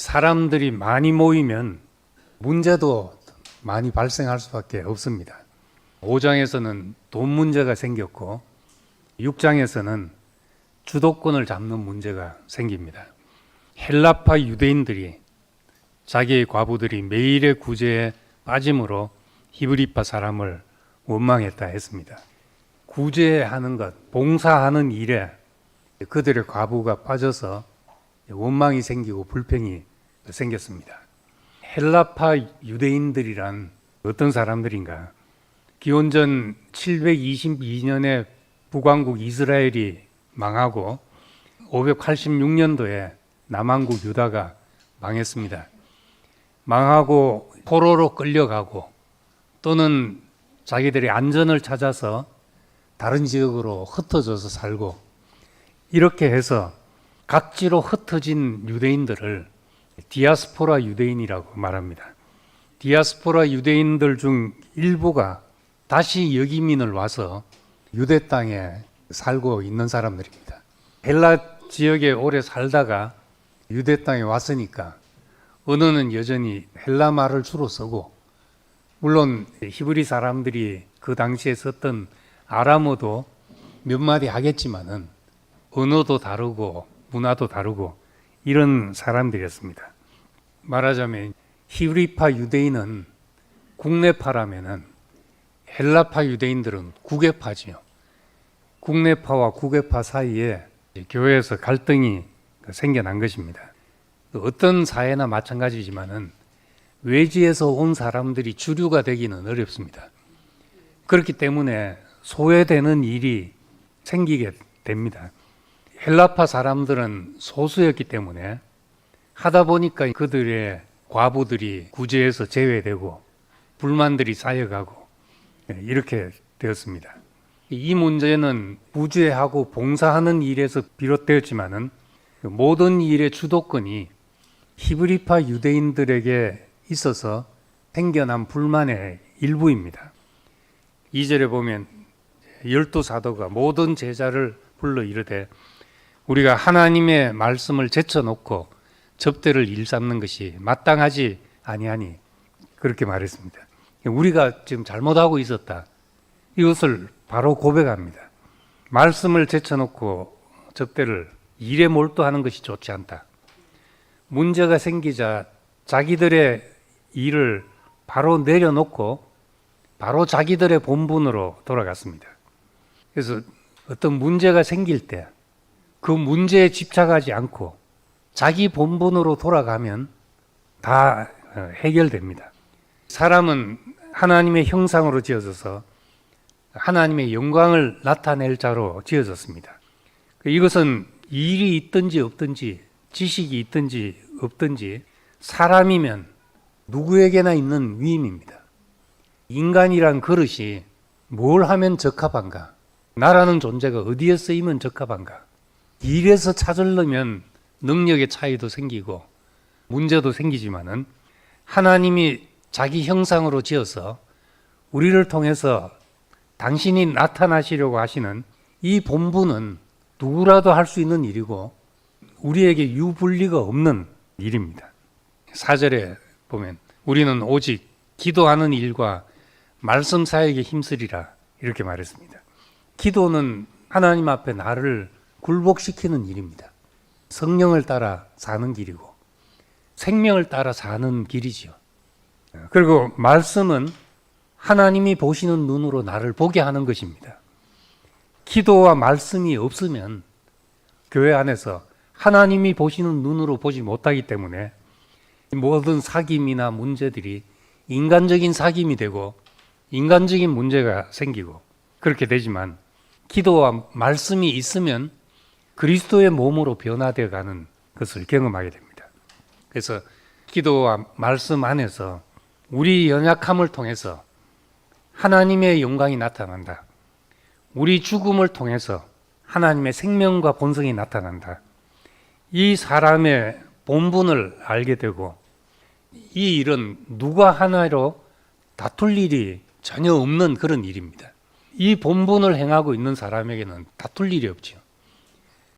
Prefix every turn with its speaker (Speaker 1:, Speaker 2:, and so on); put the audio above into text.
Speaker 1: 사람들이 많이 모이면 문제도 많이 발생할 수밖에 없습니다. 5장에서는 돈 문제가 생겼고 6장에서는 주도권을 잡는 문제가 생깁니다. 헬라파 유대인들이 자기의 과부들이 매일의 구제에 빠짐으로 히브리파 사람을 원망했다 했습니다. 구제하는 것, 봉사하는 일에 그들의 과부가 빠져서 원망이 생기고 불평이 생겼습니다. 헬라파 유대인들이란 어떤 사람들인가? 기원전 722년에 북왕국 이스라엘이 망하고 586년도에 남왕국 유다가 망했습니다. 망하고 포로로 끌려가고 또는 자기들의 안전을 찾아서 다른 지역으로 흩어져서 살고 이렇게 해서 각지로 흩어진 유대인들을 디아스포라 유대인이라고 말합니다. 디아스포라 유대인들 중 일부가 다시 역이민을 와서 유대 땅에 살고 있는 사람들입니다. 헬라 지역에 오래 살다가 유대 땅에 왔으니까 언어는 여전히 헬라 말을 주로 쓰고 물론 히브리 사람들이 그 당시에 썼던 아람어도 몇 마디 하겠지만은 언어도 다르고 문화도 다르고 이런 사람들이었습니다. 말하자면 히브리파 유대인은 국내파라면은 헬라파 유대인들은 국외파지요. 국내파와 국외파 사이에 교회에서 갈등이 생겨난 것입니다. 어떤 사회나 마찬가지지만은 외지에서 온 사람들이 주류가 되기는 어렵습니다. 그렇기 때문에 소외되는 일이 생기게 됩니다. 헬라파 사람들은 소수였기 때문에 하다 보니까 그들의 과부들이 구제에서 제외되고 불만들이 쌓여가고 이렇게 되었습니다. 이 문제는 구제하고 봉사하는 일에서 비롯되었지만은 모든 일의 주도권이 히브리파 유대인들에게 있어서 생겨난 불만의 일부입니다. 2절에 보면 12사도가 모든 제자를 불러 이르되 우리가 하나님의 말씀을 제쳐놓고 접대를 일삼는 것이 마땅하지 아니하니 그렇게 말했습니다. 우리가 지금 잘못하고 있었다. 이것을 바로 고백합니다. 말씀을 제쳐놓고 접대를 일에 몰두하는 것이 좋지 않다. 문제가 생기자 자기들의 일을 바로 내려놓고 바로 자기들의 본분으로 돌아갔습니다. 그래서 어떤 문제가 생길 때 그 문제에 집착하지 않고 자기 본분으로 돌아가면 다 해결됩니다. 사람은 하나님의 형상으로 지어져서 하나님의 영광을 나타낼 자로 지어졌습니다. 이것은 일이 있든지 없든지 지식이 있든지 없든지 사람이면 누구에게나 있는 위임입니다. 인간이란 그릇이 뭘 하면 적합한가? 나라는 존재가 어디에 쓰이면 적합한가? 일에서 찾으려면 능력의 차이도 생기고 문제도 생기지만은 하나님이 자기 형상으로 지어서 우리를 통해서 당신이 나타나시려고 하시는 이 본분은 누구라도 할 수 있는 일이고 우리에게 유불리가 없는 일입니다. 4절에 보면 우리는 오직 기도하는 일과 말씀 사역에 힘쓰리라 이렇게 말했습니다. 기도는 하나님 앞에 나를 굴복시키는 일입니다. 성령을 따라 사는 길이고 생명을 따라 사는 길이지요. 그리고 말씀은 하나님이 보시는 눈으로 나를 보게 하는 것입니다. 기도와 말씀이 없으면 교회 안에서 하나님이 보시는 눈으로 보지 못하기 때문에 모든 사귐이나 문제들이 인간적인 사귐이 되고 인간적인 문제가 생기고 그렇게 되지만 기도와 말씀이 있으면 그리스도의 몸으로 변화되어 가는 것을 경험하게 됩니다. 그래서 기도와 말씀 안에서 우리 연약함을 통해서 하나님의 영광이 나타난다. 우리 죽음을 통해서 하나님의 생명과 본성이 나타난다. 이 사람의 본분을 알게 되고 이 일은 누가 하나로 다툴 일이 전혀 없는 그런 일입니다. 이 본분을 행하고 있는 사람에게는 다툴 일이 없죠.